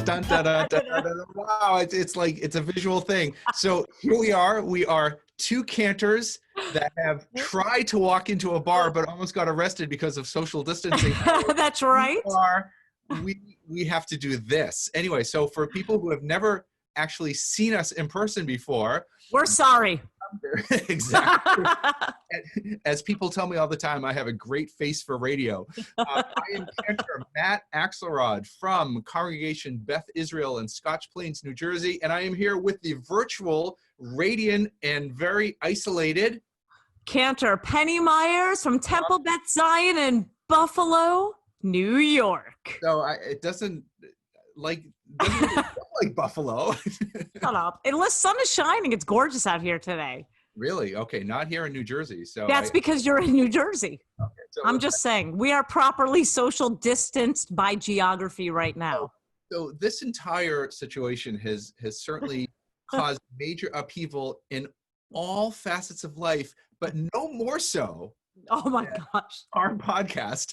Dun, dun, dun, dun, dun, dun. Wow, it's like it's a visual thing. So here we are. We are two cantors that have tried to walk into a bar but almost got arrested because of social distancing. That's right. We have to do this anyway. So for people who have never actually seen us in person before, we're sorry. Exactly. As people tell me all the time, I have a great face for radio. I am Cantor Matt Axelrod from Congregation Beth Israel in Scotch Plains, New Jersey, and I am here with the virtual, radiant, and very isolated Cantor Penny Myers from Temple Beth Zion in Buffalo, New York. So it doesn't like Buffalo. Shut up. Unless sun is shining, it's gorgeous out here today. Really? Okay, not here in New Jersey. So that's because you're in New Jersey. Okay, so I'm just saying, we are properly social distanced by geography right now. So this entire situation has certainly caused major upheaval in all facets of life, but no more so. Oh my gosh. Our podcast,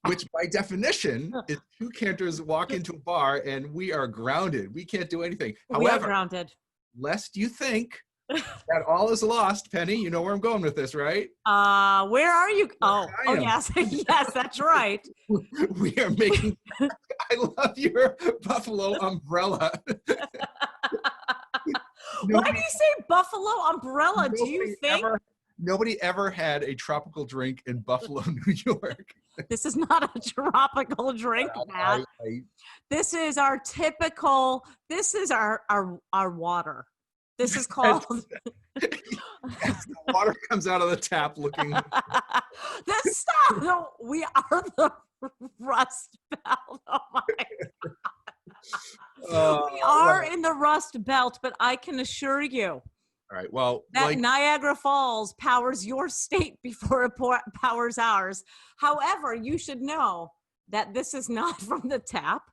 which by definition is two cantors walk into a bar and we are grounded. We can't do anything. We are grounded. Lest you think that all is lost, Penny, you know where I'm going with this, right? Where are you? Oh yes. Yes, that's right. We are making, I love your Buffalo umbrella. Why do you say Buffalo umbrella? Do you think? Nobody ever had a tropical drink in Buffalo, New York. This is not a tropical drink, Matt. This is our typical, this is our water. This is called. Yes, the water comes out of the tap looking. This stuff, no, we are the Rust Belt. Oh my God. We are in the Rust Belt, but I can assure you. All right. Well, that Niagara Falls powers your state before it powers ours. However, you should know that this is not from the tap.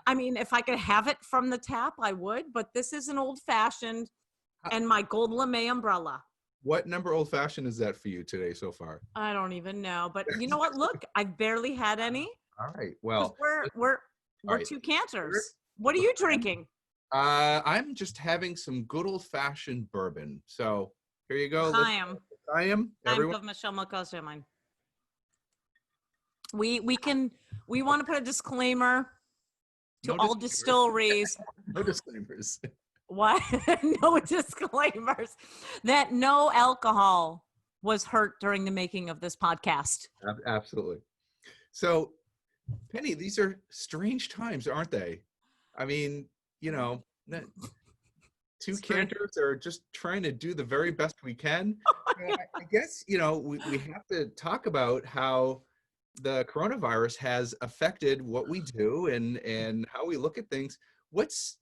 I mean, if I could have it from the tap, I would, but this is an old-fashioned and my gold lame umbrella. What number old-fashioned is that for you today so far? I don't even know, but you know what? Look, I've barely had any. All right. Well, we're two cantors. What are you drinking? I'm just having some good old-fashioned bourbon. So here you go. I am. I'm of Michelle Mokoso, mine. We want to put a disclaimer to all distilleries. No disclaimers. What? No disclaimers. That no alcohol was hurt during the making of this podcast. Absolutely. So, Penny, these are strange times, aren't they? I mean, you know, two cantors are just trying to do the very best we can. I guess, you know, we have to talk about how the coronavirus has affected what we do and how we look at things. What's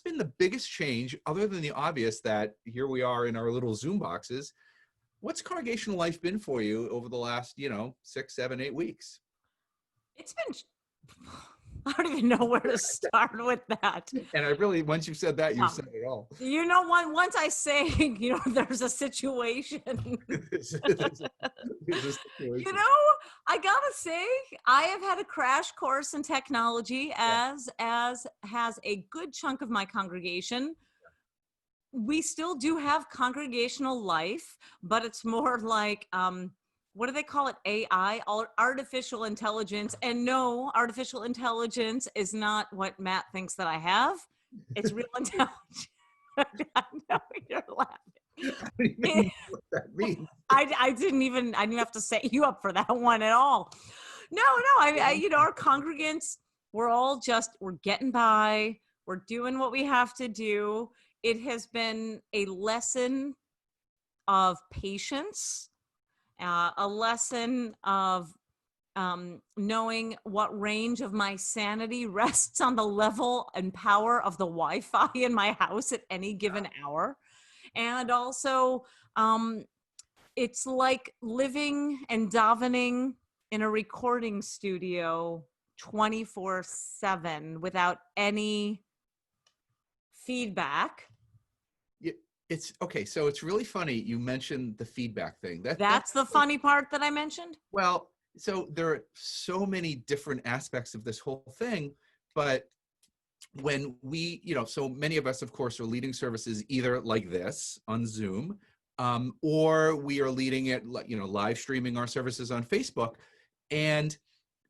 been the biggest change, other than the obvious that here we are in our little Zoom boxes? What's congregational life been for you over the last, 6, 7, 8 weeks? It's been... I don't even know where to start with that. And I really, once you said that, you said it all. You know, once I say, there's a situation. You know, I gotta say, I have had a crash course in technology, as has a good chunk of my congregation. We still do have congregational life, but it's more like, what do they call it? AI, artificial intelligence. And no, artificial intelligence is not what Matt thinks that I have. It's real intelligence. I know you're laughing. I don't even know what that means. I didn't even have to set you up for that one at all. No, our congregants, we're getting by. We're doing what we have to do. It has been a lesson of patience. A lesson of knowing what range of my sanity rests on the level and power of the Wi-Fi in my house at any given hour. And also, it's like living and davening in a recording studio 24/7 without any feedback. It's okay. So it's really funny. You mentioned the feedback thing. That's the funny part that I mentioned. Well, so there are so many different aspects of this whole thing, but when we, so many of us, of course, are leading services either like this on Zoom, or we are leading it, live streaming our services on Facebook. And,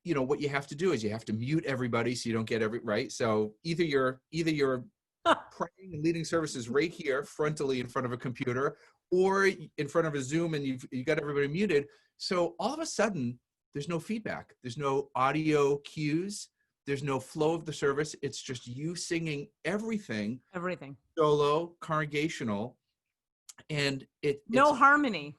what you have to do is you have to mute everybody so you don't get right. So either you're praying and leading services right here frontally in front of a computer, or in front of a Zoom, and you got everybody muted. So all of a sudden, there's no feedback. There's no audio cues. There's no flow of the service. It's just you singing everything solo, congregational, and no harmony.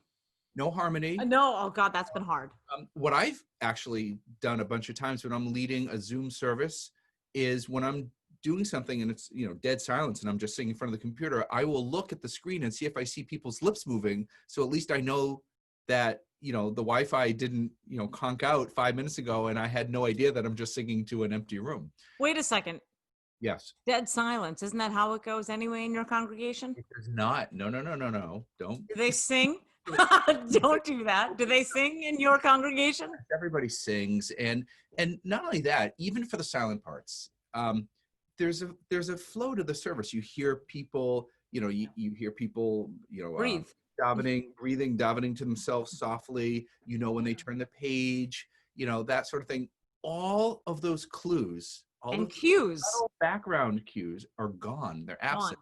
No harmony. No, oh God, that's been hard. What I've actually done a bunch of times when I'm leading a Zoom service is when I'm doing something and it's dead silence and I'm just sitting in front of the computer, I will look at the screen and see if I see people's lips moving. So at least I know that the Wi-Fi didn't conk out 5 minutes ago and I had no idea that I'm just singing to an empty room. Wait a second. Yes. Dead silence. Isn't that how it goes anyway in your congregation? It is not. No. Don't. Do they sing? Don't do that. Do they sing in your congregation? Everybody sings, and not only that, even for the silent parts, there's a flow to the service. You hear people, you hear people, breathe, breathing, davening to themselves softly. When they turn the page, that sort of thing. All of those clues, and cues, background cues are gone. They're absent.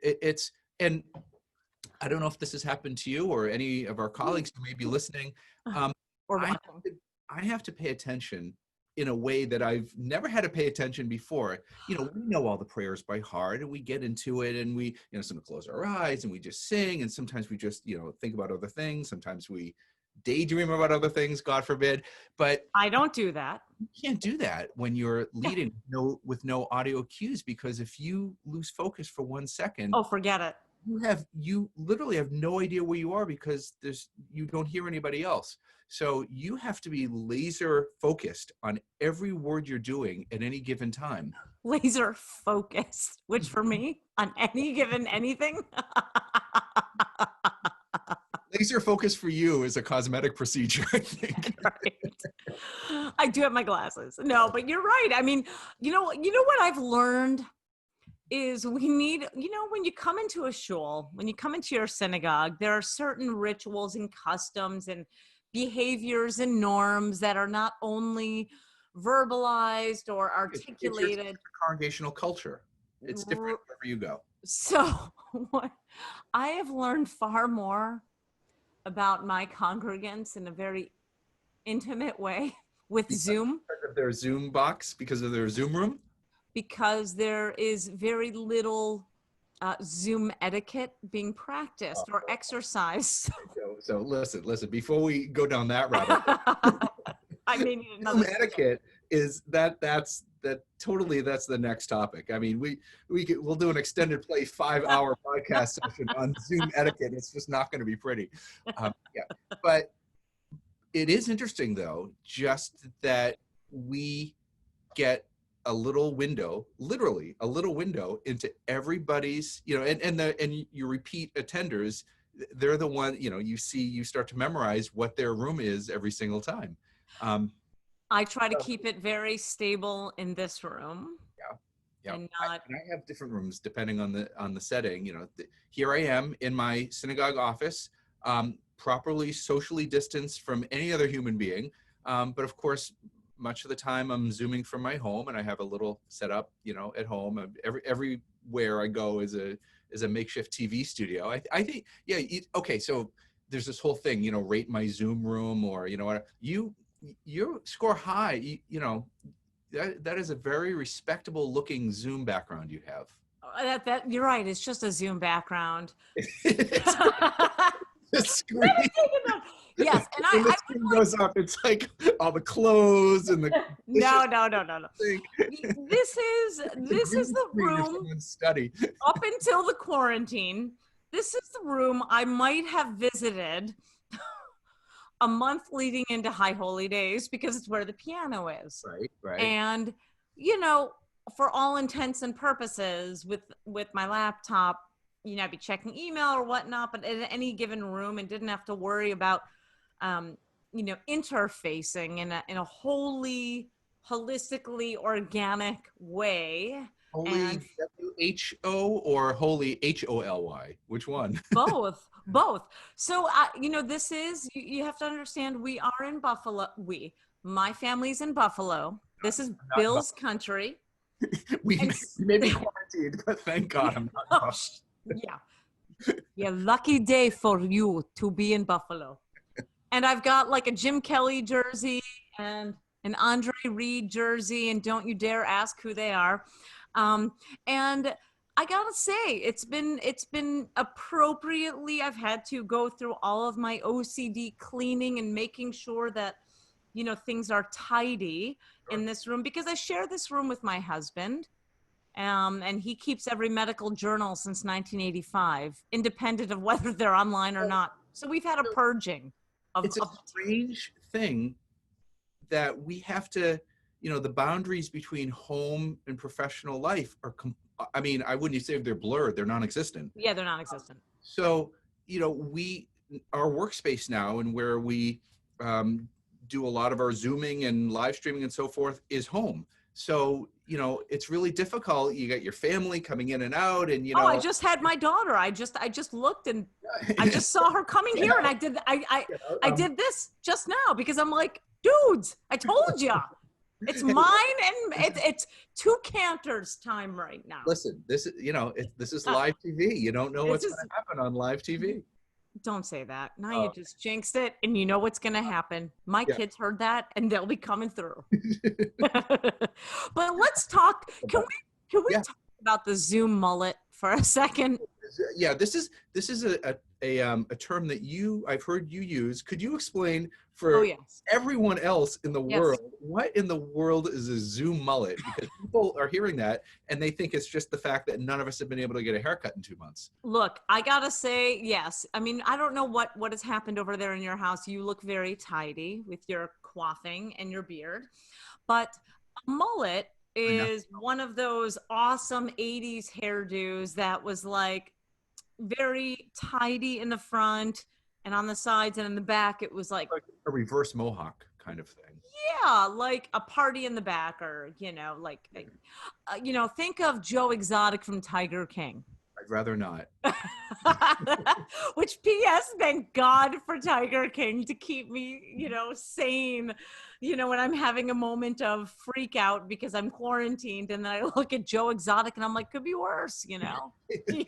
It's and. I don't know if this has happened to you or any of our colleagues who may be listening. I have to pay attention in a way that I've never had to pay attention before. We know all the prayers by heart and we get into it and we, sometimes close our eyes and we just sing. And sometimes we just, think about other things. Sometimes we daydream about other things, God forbid. But I don't do that. You can't do that when you're leading with no audio cues, because if you lose focus for 1 second. Oh, forget it. You literally have no idea where you are because you don't hear anybody else. So you have to be laser focused on every word you're doing at any given time. Laser focused, which for me, on any given anything. Laser focus for you is a cosmetic procedure, I think. Right. I do have my glasses. No, but you're right. I mean, you know what I've learned is we need, when you come into a shul, when you come into your synagogue, there are certain rituals and customs and behaviors and norms that are not only verbalized or articulated. It's congregational culture. It's different wherever you go. So what I have learned far more about my congregants in a very intimate way with Zoom. Because of their Zoom box, because of their Zoom room? Because there is very little Zoom etiquette being practiced or exercised. So listen, before we go down that rabbit I may need another Zoom etiquette is that's the next topic. I mean, we'll do an extended play 5-hour podcast session on Zoom etiquette. It's just not going to be pretty. But it is interesting though, just that we get a little window, literally a little window into everybody's, and you repeat attenders, they're the one, you start to memorize what their room is every single time. I try to keep it very stable in this room. Yeah. And I have different rooms depending on the setting. Here I am in my synagogue office, properly socially distanced from any other human being. But of course, much of the time I'm Zooming from my home, and I have a little setup, at home. Everywhere I go is a makeshift TV studio. I think, okay. So there's this whole thing, rate my Zoom room, or you score high. That is a very respectable looking Zoom background you have. That you're right. It's just a Zoom background. The screen. Yes, and I the screen goes up. It's like all the clothes and the. No. This is the room. Study. Up until the quarantine, this is the room I might have visited a month leading into High Holy Days, because it's where the piano is. Right. And for all intents and purposes, with my laptop, I'd be checking email or whatnot, but in any given room, and didn't have to worry about, interfacing in a wholly holistically organic way. And Holy WHO or Holy HOLY? Which one? both. So, this is, you have to understand, we are in Buffalo. My family's in Buffalo. This is Not in Bill's country. we And may be quarantined, but thank God I'm not. yeah, lucky day for you to be in Buffalo. And I've got like a Jim Kelly jersey and an Andre Reed jersey, and don't you dare ask who they are. And I gotta say, it's been appropriately. I've had to go through all of my OCD cleaning and making sure that things are tidy in this room, because I share this room with my husband. And he keeps every medical journal since 1985, independent of whether they're online or not. So we've had a purging. It's a strange thing that we have to, the boundaries between home and professional life are, I mean, I wouldn't say they're blurred, they're non-existent. Yeah, they're non-existent. So, our workspace now, and where we do a lot of our Zooming and live streaming and so forth, is home. So, it's really difficult. You got your family coming in and out, and I just had my daughter. I just looked, and I just saw her coming here, and I did this just now, because I'm like, dudes, I told you. It's mine, and it's two Cantors time right now. Listen, this is this is live TV. You don't know what's going to happen on live TV. Don't say that. Now you just jinxed it, and you know what's going to happen. My kids heard that, and they'll be coming through. But let's talk. Can we talk about the Zoom mullet for a second? Yeah, this is a term that I've heard you use. Could you explain for everyone else in the world, what in the world is a Zoom mullet? Because people are hearing that and they think it's just the fact that none of us have been able to get a haircut in 2 months. Look, I gotta say, yes. I mean, I don't know what has happened over there in your house. You look very tidy with your coiffing and your beard, but a mullet is one of those awesome 80s hairdos that was like very tidy in the front and on the sides, and in the back it was like a reverse mohawk kind of thing. Yeah, like a party in the back, or think of Joe Exotic from Tiger King. I'd rather not. Which, P.S., thank God for Tiger King to keep me, sane, when I'm having a moment of freak out because I'm quarantined, and then I look at Joe Exotic and I'm like, could be worse, It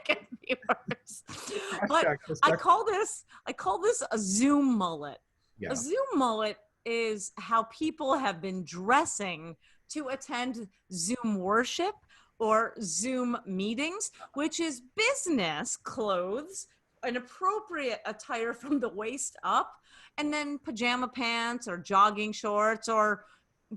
could be worse. But I call this a Zoom mullet. Yeah. A Zoom mullet is how people have been dressing to attend Zoom worship or Zoom meetings, which is business clothes, an appropriate attire from the waist up, and then pajama pants or jogging shorts, or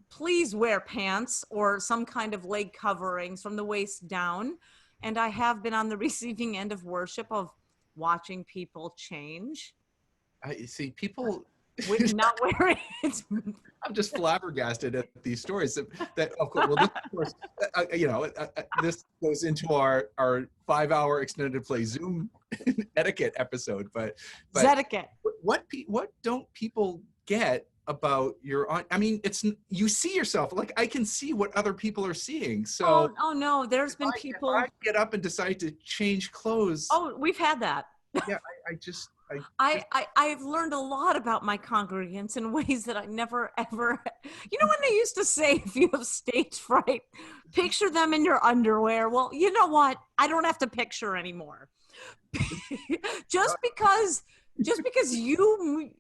please wear pants or some kind of leg coverings from the waist down. And I have been on the receiving end of worship of watching people change. I see people with not wearing it. I'm just flabbergasted at these stories that of course, well, this, of course, this goes into our 5-hour extended play Zoom etiquette episode, but etiquette. What don't people get about I mean, you see yourself, like I can see what other people are seeing. So oh no, there's been people. If I get up and decide to change clothes. Oh, we've had that. Yeah, I've learned a lot about my congregants in ways that I never ever. When they used to say, if you have stage fright, picture them in your underwear. Well, you know what? I don't have to picture anymore. just because just because you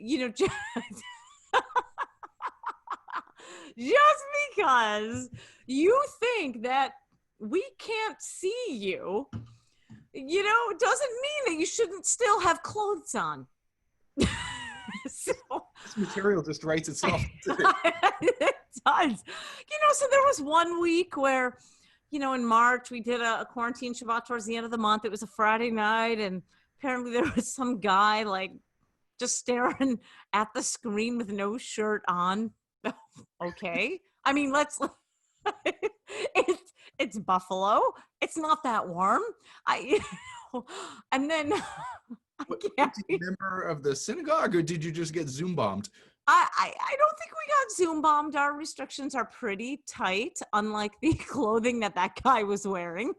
think that we can't see you, doesn't mean that you shouldn't still have clothes on. So, this material just writes itself. It does. So there was one week where, in March, we did a quarantine Shabbat towards the end of the month. It was a Friday night, and apparently there was some guy like just staring at the screen with no shirt on. Okay. I mean, it's Buffalo. It's not that warm. And then Did you member of the synagogue, or did you just get Zoom bombed? I don't think we got Zoom bombed. Our restrictions are pretty tight, unlike the clothing that guy was wearing.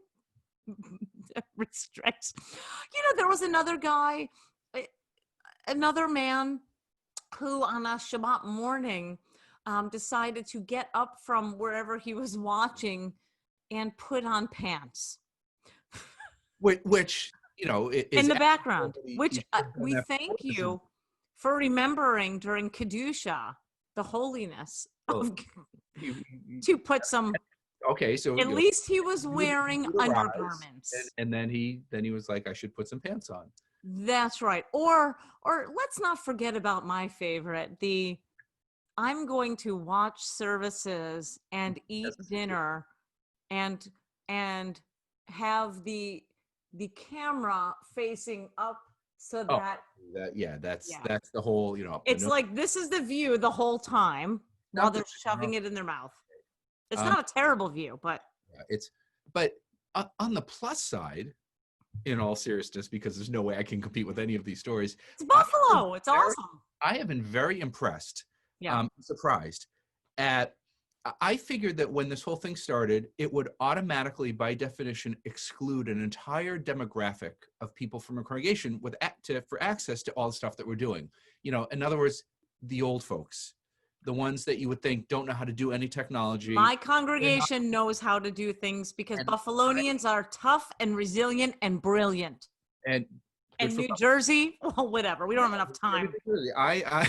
Restricts. There was another guy, another man who on a Shabbat morning decided to get up from wherever he was watching and put on pants. Which is in the background, absolutely- which you should have done we that thank before. you for remembering during Kedusha, the holiness of to put some. Okay, so At least he was you wearing would arise, undergarments. and then he was like, I should put some pants on. That's right. Or let's not forget about my favorite, I'm going to watch services and eat dinner and have the camera facing up so that that's the whole, it's like this is the view the whole time while they're shoving it in their mouth. It's not a terrible view, but but on the plus side, in all seriousness, because there's no way I can compete with any of these stories. It's Buffalo. It's awesome. I have been very impressed, Yeah. Surprised at, I figured that when this whole thing started, it would automatically, by definition, exclude an entire demographic of people from a congregation for access to all the stuff that we're doing. In other words, the old folks, the ones that you would think don't know how to do any technology. My congregation knows how to do things because Buffalonians are tough and resilient and brilliant. And New Jersey, well, whatever. We don't have enough time. I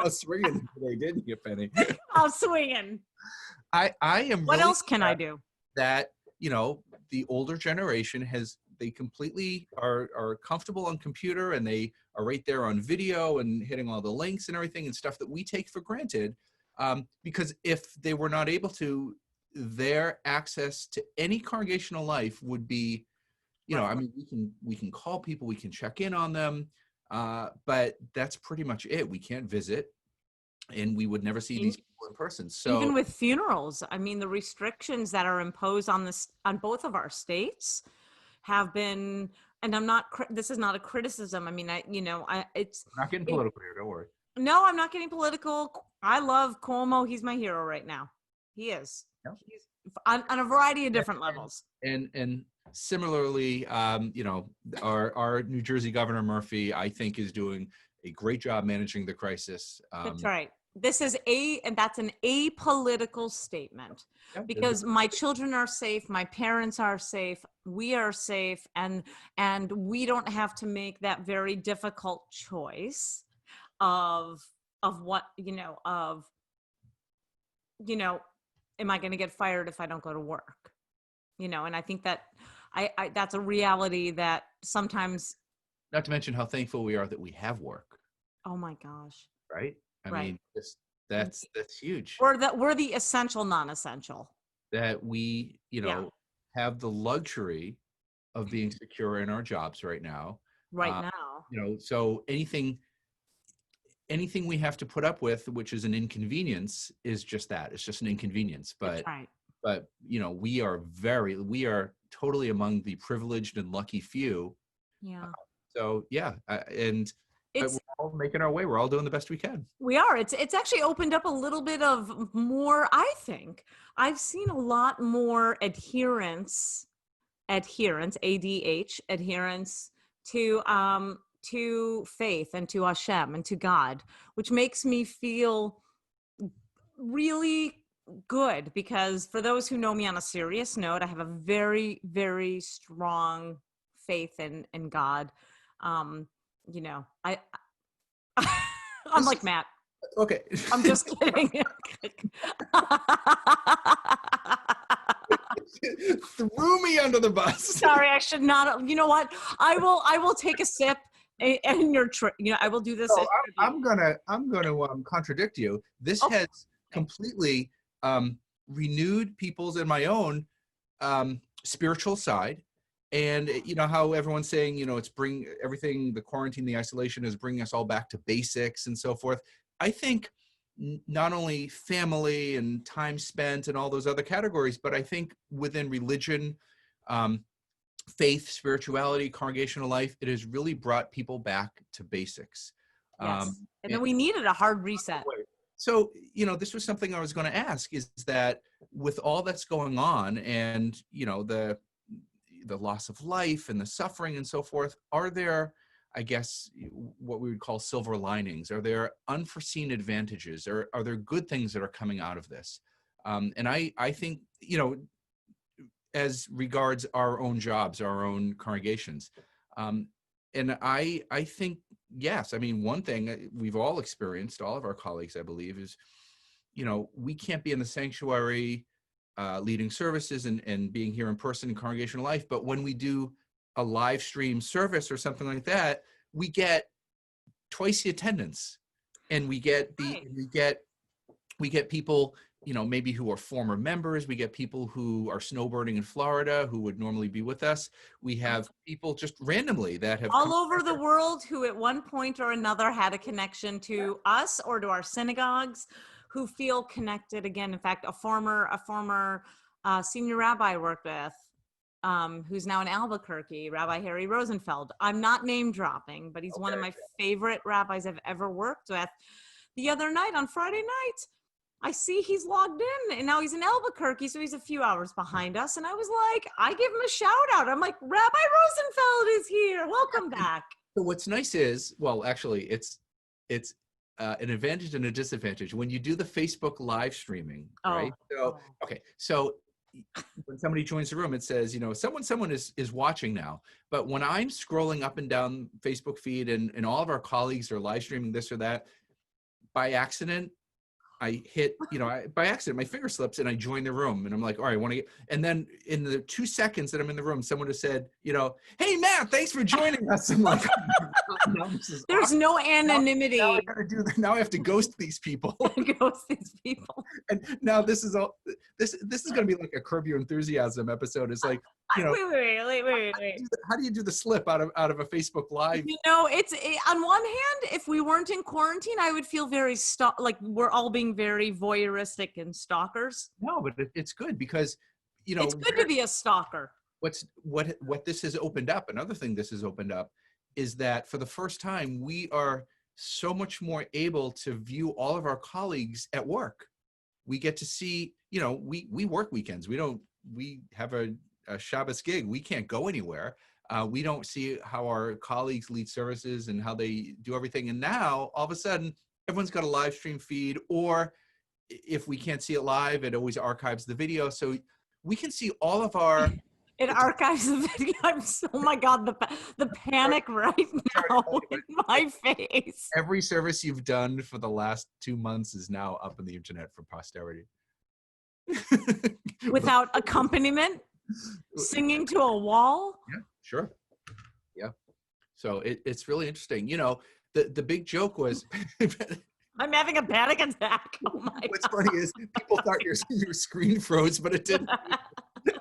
swinging today, didn't you, Penny? I'm swinging. I am. What really else can I do? That the older generation they completely are comfortable on computer, and they are right there on video and hitting all the links and everything and stuff that we take for granted. Because if they were not able to, their access to any congregational life would be, I mean, we can call people, we can check in on them, but that's pretty much it. We can't visit, and we would never see these people in person. So even with funerals, I mean, the restrictions that are imposed on both of our states have been, and this is not a criticism. I mean, it's I'm not getting political here. Don't worry. No, I'm not getting political. I love Cuomo. He's my hero right now. He is. Yep. He's on a variety of different levels. And similarly, our New Jersey Governor Murphy, I think, is doing a great job managing the crisis. That's right. That's an apolitical statement, because my children are safe, my parents are safe, we are safe, and we don't have to make that very difficult choice of what, am I going to get fired if I don't go to work? And I think that I that's a reality that sometimes. Not to mention how thankful we are that we have work. Oh my gosh. Right? I mean, that's huge. Or that we're the essential non-essential. That we, have the luxury of being secure in our jobs right now. Right now. So anything we have to put up with, which is an inconvenience, is just that. It's just an inconvenience. But we are totally among the privileged and lucky few. Yeah. We're all making our way. We're all doing the best we can. We are. It's actually opened up a little bit of more, I think. I've seen a lot more adherence ADH, adherence to faith and to Hashem and to God, which makes me feel really good, because for those who know me on a serious note, I have a very, very strong faith in God. I'm like Matt. Okay. I'm just kidding. Threw me under the bus. Sorry, I should not. You know what? I will take a sip, and I will do this. So I'm gonna contradict you. This has completely renewed people's and my own spiritual side. And how everyone's saying, it's the quarantine, the isolation is bringing us all back to basics and so forth. I think not only family and time spent and all those other categories, but I think within religion, faith, spirituality, congregational life, it has really brought people back to basics. Yes. And then we needed a hard reset. So, this was something I was going to ask, is that with all that's going on and, the loss of life and the suffering and so forth, are there, I guess, what we would call silver linings? Are there unforeseen advantages, or are there good things that are coming out of this? And I think, as regards our own jobs, our own congregations, and I think, yes. I mean, one thing we've all experienced, all of our colleagues, I believe, is, we can't be in the sanctuary leading services and being here in person in congregational life. But when we do a live stream service or something like that, we get twice the attendance, and we get we get people, maybe who are former members. We get people who are snowbirding in Florida who would normally be with us. We have people just randomly that have all over the world who at one point or another had a connection to us or to our synagogues, who feel connected again. In fact, a former senior rabbi I worked with, who's now in Albuquerque, Rabbi Harry Rosenfeld. I'm not name dropping, but he's one of my favorite rabbis I've ever worked with. The other night, on Friday night, I see he's logged in, and now he's in Albuquerque, so he's a few hours behind us. And I was like, I give him a shout out. I'm like, Rabbi Rosenfeld is here. Welcome back. So what's nice is, well, actually, it's an advantage and a disadvantage when you do the Facebook live streaming, right? So when somebody joins the room, it says, someone is watching now. But when I'm scrolling up and down Facebook feed and all of our colleagues are live streaming this or that, by accident, I hit, by accident, my finger slips and I join the room, and I'm like, all right, I want to get, and then in the 2 seconds that I'm in the room, someone has said, hey, Matt, thanks for joining us. I'm like, there's awesome. No anonymity. Now I gotta do that. Now I have to ghost these people. Ghost these people. And now this is going to be like a Curb Your Enthusiasm episode. It's like, wait. How do you do the slip out of a Facebook Live? It's on one hand, if we weren't in quarantine, I would feel very like we're all being very voyeuristic and stalkers. No, but it's good because, it's good to be a stalker. What this has opened up, another thing this has opened up, is that for the first time, we are so much more able to view all of our colleagues at work. We get to see, we work weekends. We have a Shabbos gig. We can't go anywhere. We don't see how our colleagues lead services and how they do everything. And now all of a sudden, everyone's got a live stream feed, or if we can't see it live, it always archives the video. So we can see all of our... It archives the video. Oh my God, the panic right now in my face. Every service you've done for the last 2 months is now up on the internet for posterity. Without accompaniment? Singing to a wall? Yeah, sure. Yeah. So it's really interesting. The big joke was... I'm having a panic attack. Oh my God. What's funny is people thought your screen froze, but it didn't.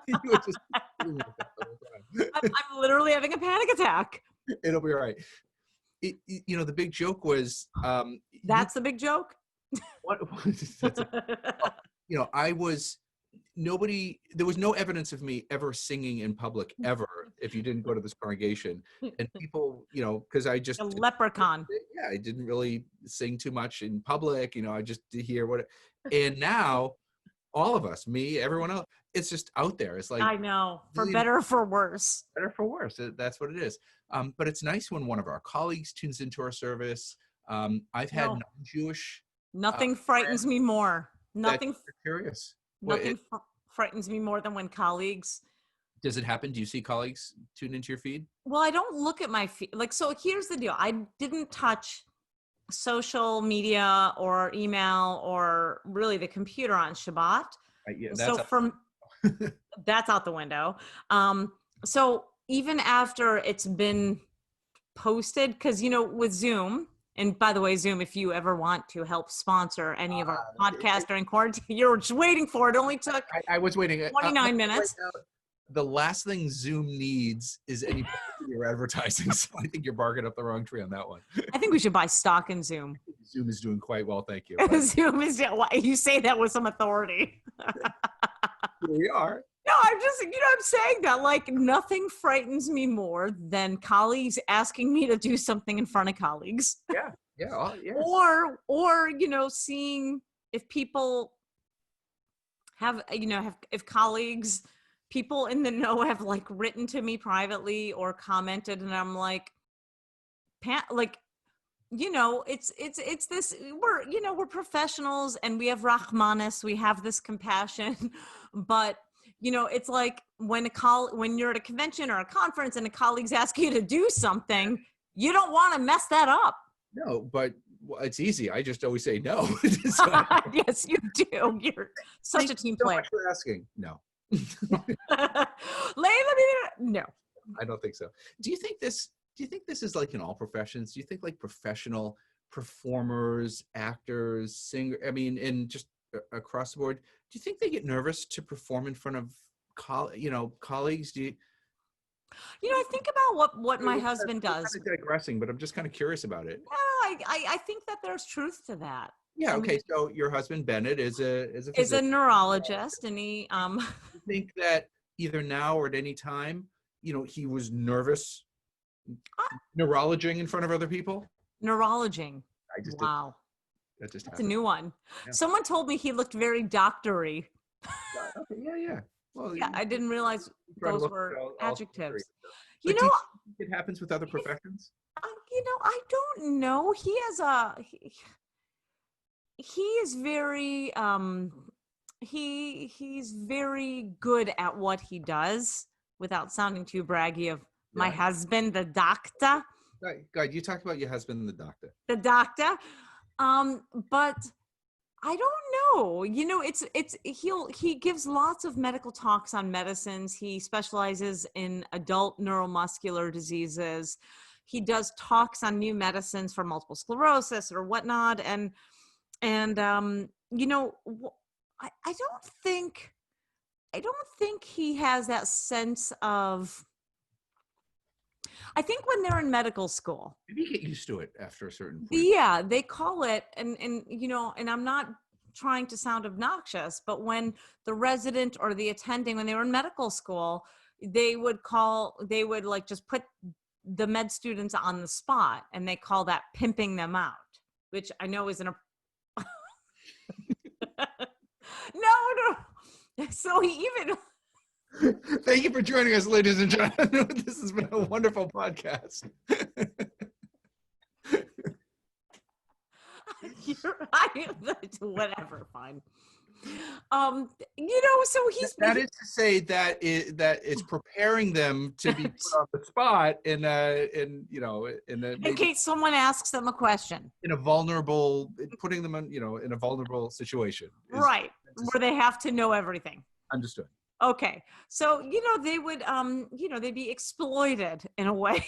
You were just I'm literally having a panic attack. It'll be all right. The big joke was... That's the big joke? What? There was no evidence of me ever singing in public, ever, if you didn't go to this congregation. And people, because I just... A leprechaun. Yeah, I didn't really sing too much in public. I just did hear what... And now, all of us, me, everyone else, it's just out there. It's like... I know, for better or for worse. Better for worse. That's what it is. But it's nice when one of our colleagues tunes into our service. I've had non-Jewish... Nothing frightens me more. Nothing... Curious. Nothing frightens me more than when colleagues... Does it happen? Do you see colleagues tune into your feed? Well, I don't look at my feed. So here's the deal. I didn't touch social media or email or really the computer on Shabbat. Yeah, that's out the window. So even after it's been posted, because, with Zoom... And by the way, Zoom, if you ever want to help sponsor any of our podcasts during quarantine, you're just waiting for it. It only took I was waiting 29 minutes. Right now, the last thing Zoom needs is any your advertising. So I think you're barking up the wrong tree on that one. I think we should buy stock in Zoom. Zoom is doing quite well, thank you. Zoom is, you say that with some authority. Here we are. No, I'm just, I'm saying that like nothing frightens me more than colleagues asking me to do something in front of colleagues. Yeah. Oh, yes. Or seeing if people have if colleagues, people in the know, have like written to me privately or commented, and I'm like, like, it's this, we're professionals and we have rahmanis, we have this compassion. But it's like when when you're at a convention or a conference and a colleague's asking you to do something, you don't want to mess that up. No, but it's easy. I just always say no. Yes, you do. You're such Thank a team you so player. much for asking. No, No. I don't think so. Do you think this is like in all professions? Do you think like professional performers, actors, singer, I mean, and just across the board, do you think they get nervous to perform in front of colleagues? Do you, I think about what my we're husband we're does. kind of digressing, but I'm just kind of curious about it. No, I think that there's truth to that. Yeah. I mean, Okay. So your husband Bennett is a is a physician. neurologist, and he You think that either now or at any time, he was nervous neurologing in front of other people? neurologing. I just did. Wow, That just that's a happened. new one. Yeah. Someone told me he looked very doctory. Okay, yeah, yeah. Well, Yeah, I didn't realize try to those look were at all three. adjectives. You But do know, you think it happens with other professions? I don't know. He is very he's very good at what he does, without sounding too braggy, of my Yeah. husband, the doctor. God, you talked about your husband and the doctor. The doctor. But I don't know. He gives lots of medical talks on medicines. He specializes in adult neuromuscular diseases. He does talks on new medicines for multiple sclerosis or whatnot. I don't think he has that sense of, I think when they're in medical school, Maybe you get used to it after a certain point. yeah, they call it, and I'm not trying to sound obnoxious, but when the resident or the attending, when they were in medical school, they would like just put the med students on the spot, and they call that pimping them out, which I know isn't a no. So he even Thank you for joining us, ladies and gentlemen. This has been a wonderful podcast. you're right. Whatever, fine. So That is to say that it's preparing them to be put on the spot in in case someone asks them a question, in a vulnerable, putting them in a vulnerable situation. right, where they have to know everything. Understood. Okay, so they would they'd be exploited in a way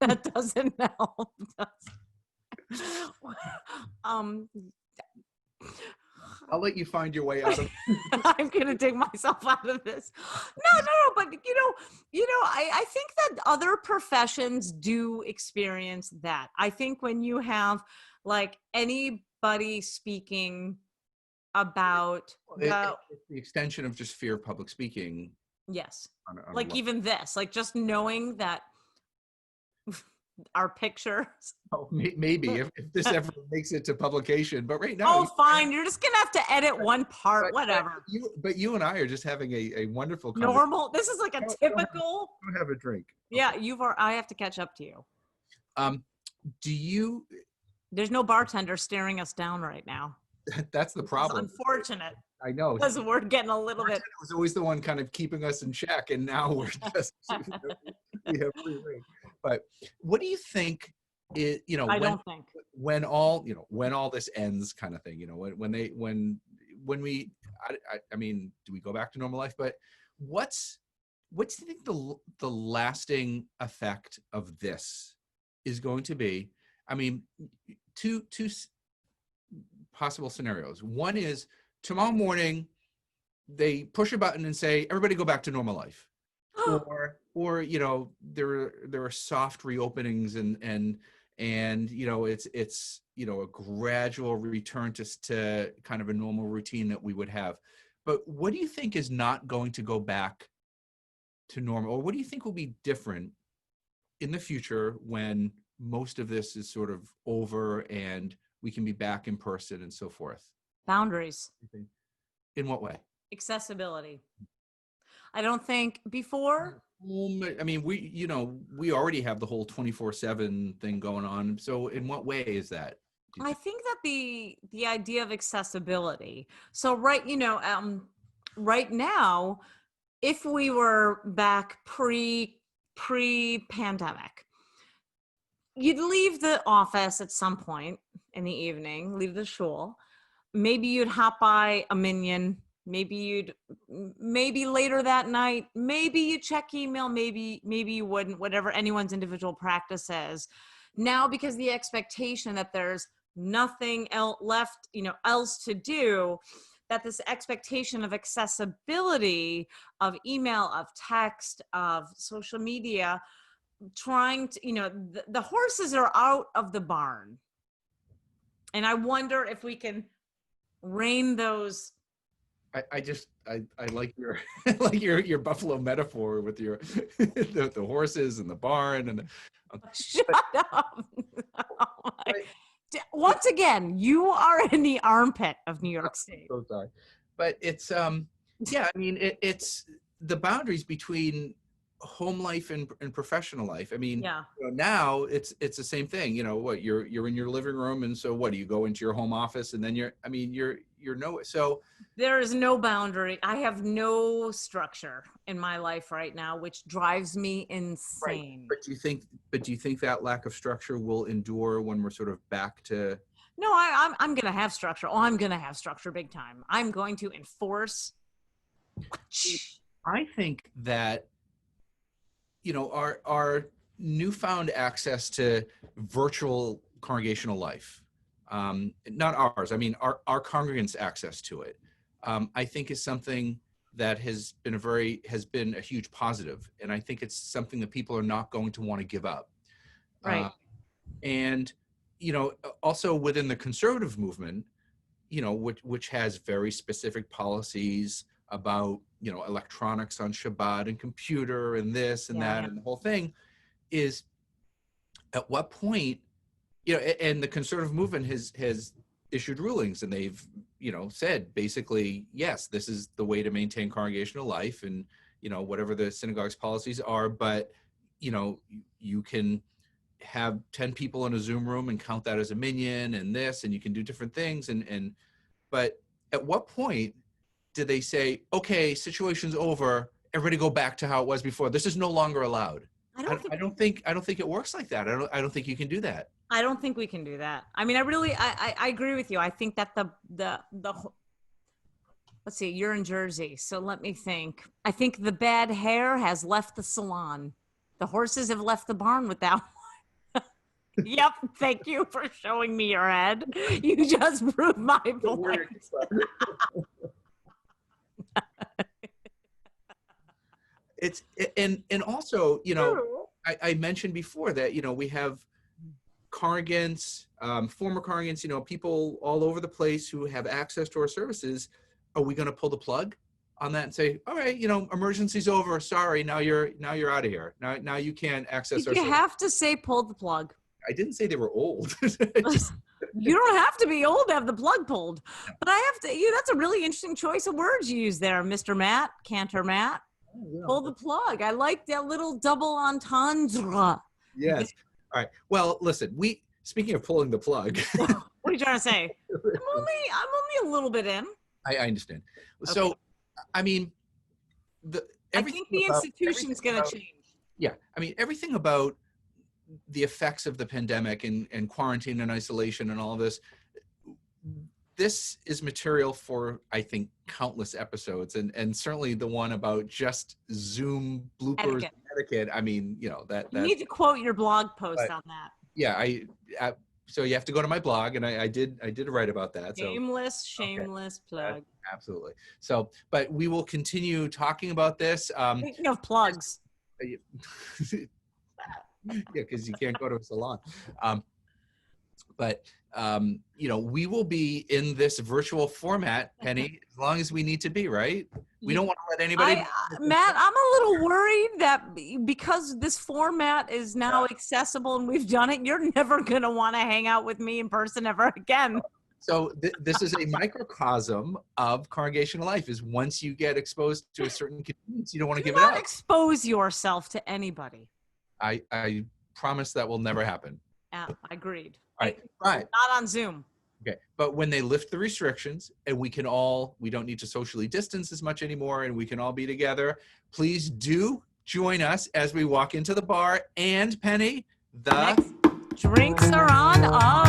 that doesn't help. I'll let you find your way out of I'm gonna dig myself out of this. No, but I think that other professions do experience that. I think when you have like anybody speaking about it's the extension of just fear of public speaking. yes, On like even this, like just knowing that our pictures. Oh, maybe if this ever makes it to publication, but right now. Oh, fine. You're just gonna have to edit one part, whatever. But you and I are just having a wonderful conversation. Normal. This is like a typical. Don't have a drink. Yeah, I have to catch up to you. Do you? There's no bartender staring us down right now. That's the problem. It's unfortunate. I know. Because we're getting a little bit. It was always the one kind of keeping us in check, and now we're just we have free reign. But what do you think? I don't think when all this ends, kind of thing. When we, I mean, do we go back to normal life? But what's do you think the lasting effect of this is going to be? I mean, two possible scenarios. One is tomorrow morning they push a button and say everybody go back to normal life, or there are soft reopenings and it's a gradual return to kind of a normal routine that we would have. But what do you think is not going to go back to normal, or what do you think will be different in the future when most of this is sort of over and we can be back in person and so forth? Boundaries, In what way? accessibility. I don't think before. I mean, we already have the whole 24/7 thing going on. So in what way is that? Do you I think? think that the idea of accessibility. So right now, if we were back pre-pandemic, you'd leave the office at some point in the evening, leave the shul. Maybe you'd hop by a minion. Maybe later that night, maybe you check email, maybe you wouldn't, whatever anyone's individual practice is. Now, because the expectation that there's nothing left, else to do, that this expectation of accessibility of email, of text, of social media, trying to, the horses are out of the barn. And I wonder if we can rein those. I like your I like your buffalo metaphor with your the horses and the barn and Shut up. Oh my. but- Once again, you are in the armpit of New York State. so sorry. But it's yeah, I mean it's the boundaries between home life and professional life. I mean, Yeah. now it's the same thing. What you're in your living room, and so what do you go into your home office, and then you're no so. There is no boundary. I have no structure in my life right now, which drives me insane. Right. But do you think that lack of structure will endure when we're sort of back to? No, I'm going to have structure. Oh, I'm going to have structure big time. I'm going to enforce. I think that, our newfound access to virtual congregational life, not ours, I mean, our congregants' access to it, I think is something that has been a huge positive. And I think it's something that people are not going to want to give up. Right. And, also within the conservative movement, which has very specific policies about, electronics on Shabbat and computer and this and that, and the whole thing is at what point, and the conservative movement has issued rulings, and they've, said basically, yes, this is the way to maintain congregational life, and, whatever the synagogue's policies are, but, you can have 10 people in a Zoom room and count that as a minyan and this, and you can do different things. But at what point did they say, okay, situation's over, everybody go back to how it was before? This is no longer allowed. I don't think it works like that. I don't think you can do that. I don't think we can do that. I mean, I agree with you. I think that the let's see, you're in Jersey, so let me think. I think the bad hair has left the salon. The horses have left the barn with that one. Yep. Thank you for showing me your head. You just proved my point. It's and also, I mentioned before that, we have congregants, former congregants, people all over the place who have access to our services. Are we going to pull the plug on that and say, all right, emergency's over. Sorry, now you're out of here. Now you can't access our You service. have to say pull the plug. I didn't say they were old. You don't have to be old to have the plug pulled. But I have to, that's a really interesting choice of words you use there, Mr. Matt, Cantor Matt. Pull the plug. I like that little double entendre. Yes. All right. Well, listen, speaking of pulling the plug. What are you trying to say? I'm only a little bit in. I understand. Okay. So, I mean, I think the institution's going to change. Yeah. I mean, everything about the effects of the pandemic and quarantine and isolation and all of this is material for, I think, countless episodes, and certainly the one about just Zoom bloopers etiquette. I mean, that you need to quote your blog post on that. Yeah, so you have to go to my blog, and I did write about that. Shameless plug. Absolutely. So, but we will continue talking about this. Speaking of plugs. Yeah, because you can't go to a salon. But we will be in this virtual format, Penny, as long as we need to be, right? We don't want to let anybody. Matt, I'm a little worried that because this format is now accessible and we've done it, you're never going to want to hang out with me in person ever again. So this is a microcosm of congregational life. Is once you get exposed to a certain convenience, you don't want to give it up. Not expose yourself to anybody. I promise that will never happen. Yeah, agreed. All right. Not on Zoom. Okay. But when they lift the restrictions and we don't need to socially distance as much anymore and we can all be together, please do join us as we walk into the bar. And Penny, the next drinks are on us.